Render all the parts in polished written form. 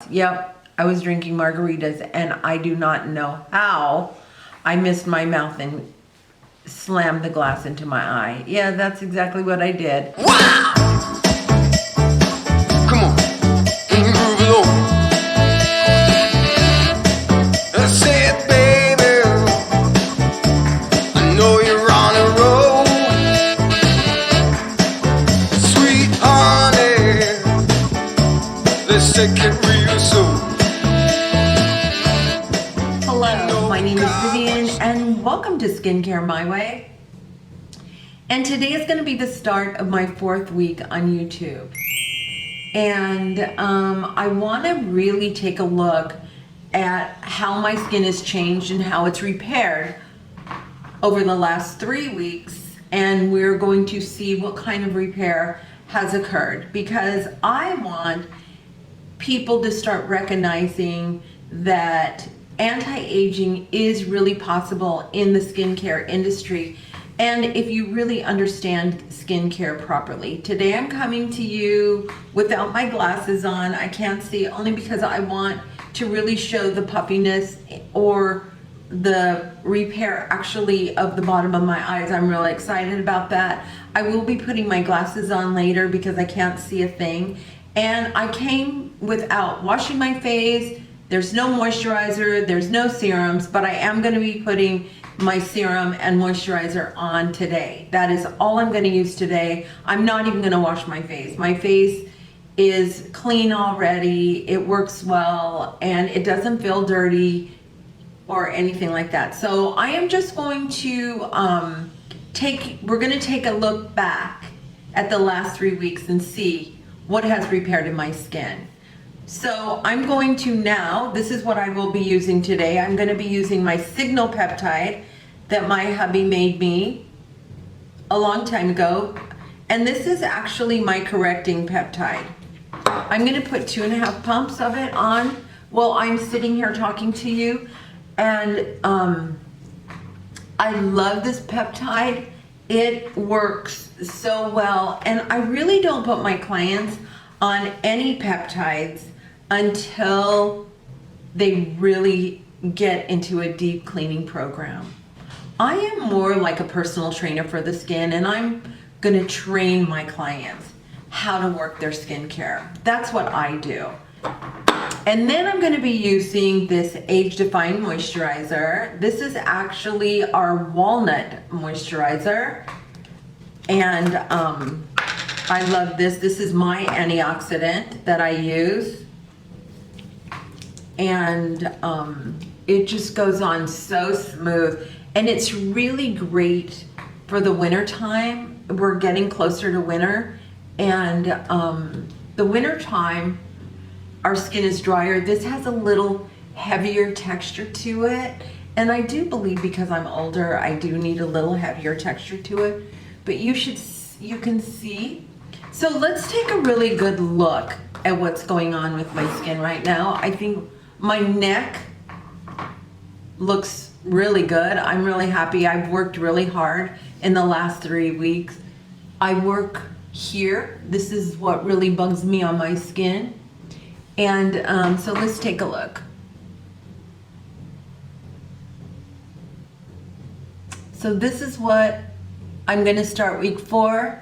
Yep, I was drinking margaritas and I do not know how I missed my mouth and slammed the glass into my eye. Yeah, that's exactly what I did. Wow! Come on, groove it on. I said, baby, I know you're on a roll. Sweet honey, let's take it real slow. Hello, my name is Vivian and welcome to Skincare My Way. And today is going to be the start of my 4th week on YouTube. And I want to really take a look at how my skin has changed and how it's repaired over the last 3 weeks. And we're going to see what kind of repair has occurred, because I want people to start recognizing that anti-aging is really possible in the skincare industry, and if you really understand skincare properly. Today I'm coming to you without my glasses on. I can't see, only because I want to really show the puffiness or the repair actually of the bottom of my eyes. I'm really excited about that. I will be putting my glasses on later because I can't see a thing. And I came without washing my face. There's no moisturizer, there's no serums, but I am going to be putting my serum and moisturizer on today. That is all I'm going to use today. I'm not even going to wash my face. My face is clean already. It works well and it doesn't feel dirty or anything like that. So I am just going to we're going to take a look back at the last 3 weeks and see what has repaired in my skin. So I'm going to now, this is what I will be using today. I'm going to be using my Signal peptide that my hubby made me a long time ago. And this is actually my correcting peptide. I'm going to put 2.5 pumps of it on while I'm sitting here talking to you. And I love this peptide. It works so well. And I really don't put my clients on any peptides until they really get into a deep cleaning program. I am more like a personal trainer for the skin, and I'm gonna train my clients how to work their skincare. That's what I do. And then I'm gonna be using this age-defying moisturizer. This is actually our walnut moisturizer. And I love this. This is my antioxidant that I use. And it just goes on so smooth. And it's really great for the winter time. We're getting closer to winter. And the winter time, our skin is drier. This has a little heavier texture to it. And I do believe because I'm older, I do need a little heavier texture to it. But you can see. So let's take a really good look at what's going on with my skin right now. I think my neck looks really good. I'm really happy. I've worked really hard in the last 3 weeks. I work here. This is what really bugs me on my skin. And so let's take a look. So this is what I'm going to start week 4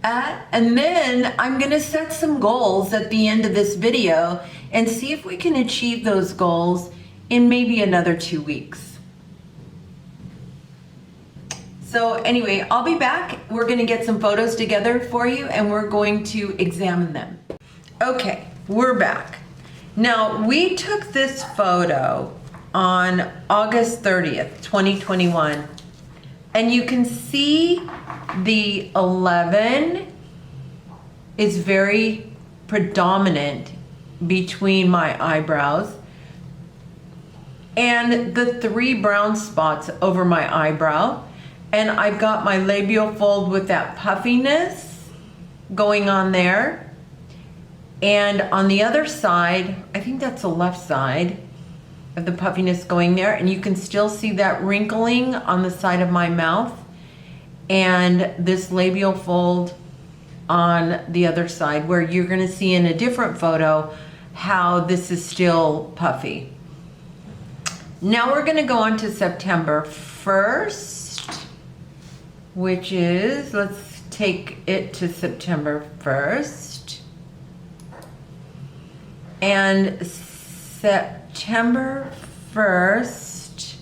at, and then I'm going to set some goals at the end of this video and see if we can achieve those goals in maybe another 2 weeks. So anyway, I'll be back. We're going to get some photos together for you and we're going to examine them. Okay, we're back. Now, we took this photo on August 30th, 2021. And you can see the 11 is very predominant between my eyebrows, and the 3 brown spots over my eyebrow. And I've got my labial fold with that puffiness going on there. And on the other side, I think that's the left side of the puffiness going there, and you can still see that wrinkling on the side of my mouth and this labial fold on the other side, where you're going to see in a different photo how this is still puffy. Now we're gonna go on to September 1st, which is, let's take it to September 1st. And September 1st,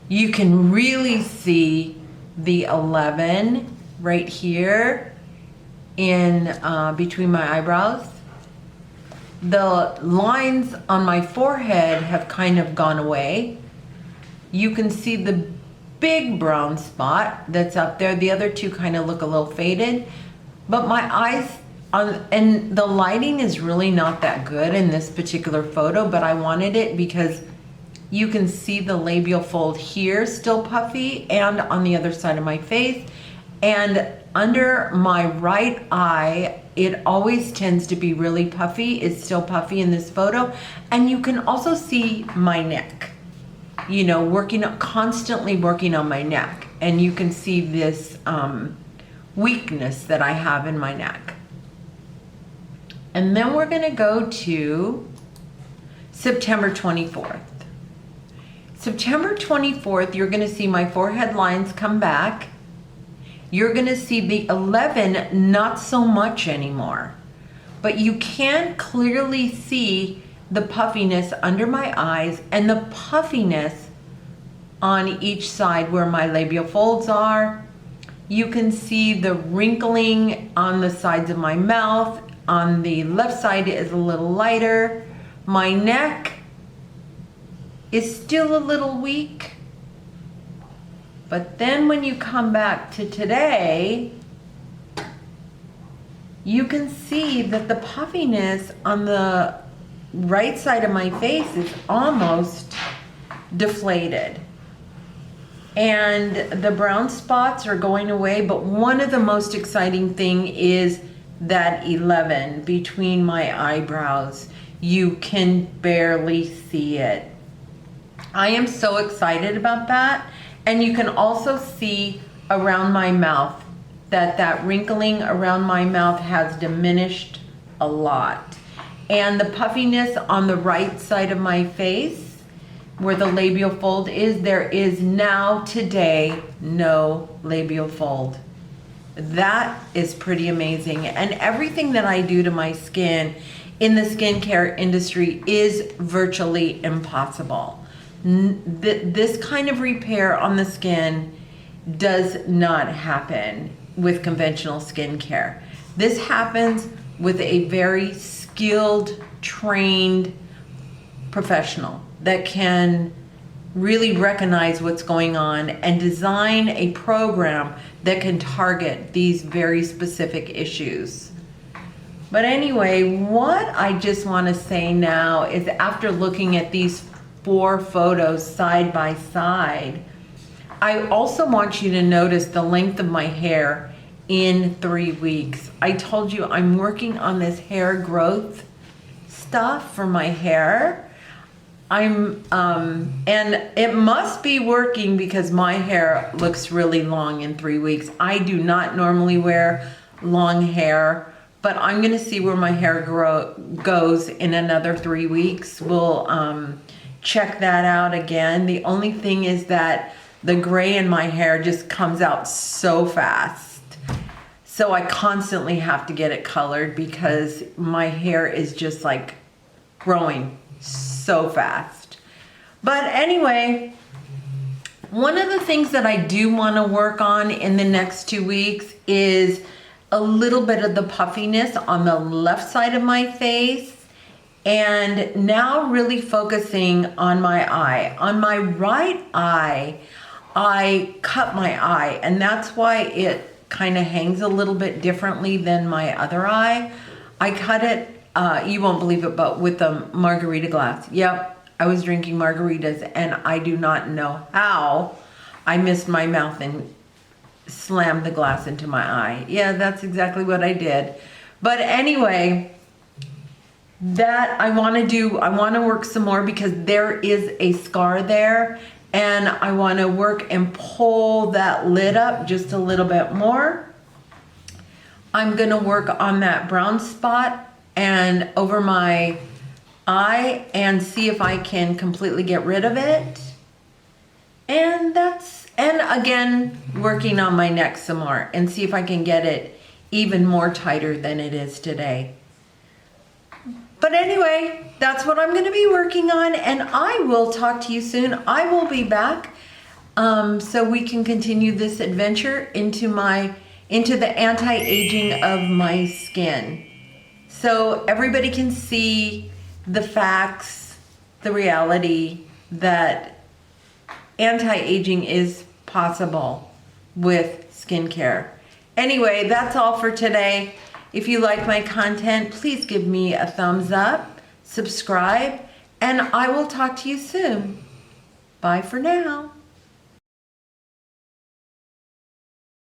you can really see the 11 right here in between my eyebrows. The lines on my forehead have kind of gone away. You can see the big brown spot that's up there. The other two kind of look a little faded, but my eyes and the lighting is really not that good in this particular photo, but I wanted it because you can see the labial fold here still puffy and on the other side of my face, and under my right eye it always tends to be really puffy. It's still puffy in this photo, and you can also see my neck, you know, constantly working on my neck, and you can see this weakness that I have in my neck. And then we're gonna go to September 24th. September 24th, you're gonna see my forehead lines come back. You're gonna see the 11 not so much anymore, but you can clearly see the puffiness under my eyes and the puffiness on each side where my labial folds are. You can see the wrinkling on the sides of my mouth. On the left side is a little lighter. My neck is still a little weak. But then when you come back to today, you can see that the puffiness on the right side of my face is almost deflated. And the brown spots are going away, but one of the most exciting thing is that 11 between my eyebrows. You can barely see it. I am so excited about that. And you can also see around my mouth that wrinkling around my mouth has diminished a lot. And the puffiness on the right side of my face, where the labial fold is, there is now today no labial fold. That is pretty amazing. And everything that I do to my skin in the skincare industry is virtually impossible. This kind of repair on the skin does not happen with conventional skincare. This happens with a very skilled, trained professional that can really recognize what's going on and design a program that can target these very specific issues. But anyway, what I just want to say now is, after looking at these 4 photos side by side, I also want you to notice the length of my hair in 3 weeks. I told you I'm working on this hair growth stuff for my hair. And it must be working because my hair looks really long in 3 weeks. I do not normally wear long hair, but I'm gonna see where my hair goes in another 3 weeks. We'll check that out again. The only thing is that the gray in my hair just comes out so fast. So I constantly have to get it colored because my hair is just like growing so fast. But anyway, one of the things that I do want to work on in the next 2 weeks is a little bit of the puffiness on the left side of my face, and now really focusing on my eye. On my right eye, I cut my eye, and that's why it kind of hangs a little bit differently than my other eye. I cut it, you won't believe it, but with a margarita glass. Yep, I was drinking margaritas, and I do not know how I missed my mouth and slammed the glass into my eye. Yeah, that's exactly what I did. But anyway, that I want to do, I want to work some more because there is a scar there, and I want to work and pull that lid up just a little bit more. I'm going to work on that brown spot and over my and see if I can completely get rid of it. And again, working on my neck some more and see if I can get it even more tighter than it is today. But anyway, that's what I'm going to be working on, and I will talk to you soon. I will be back so we can continue this adventure into the anti-aging of my skin. So everybody can see the facts, the reality that anti-aging is possible with skincare. Anyway, that's all for today. If you like my content, please give me a thumbs up, subscribe, and I will talk to you soon. Bye for now.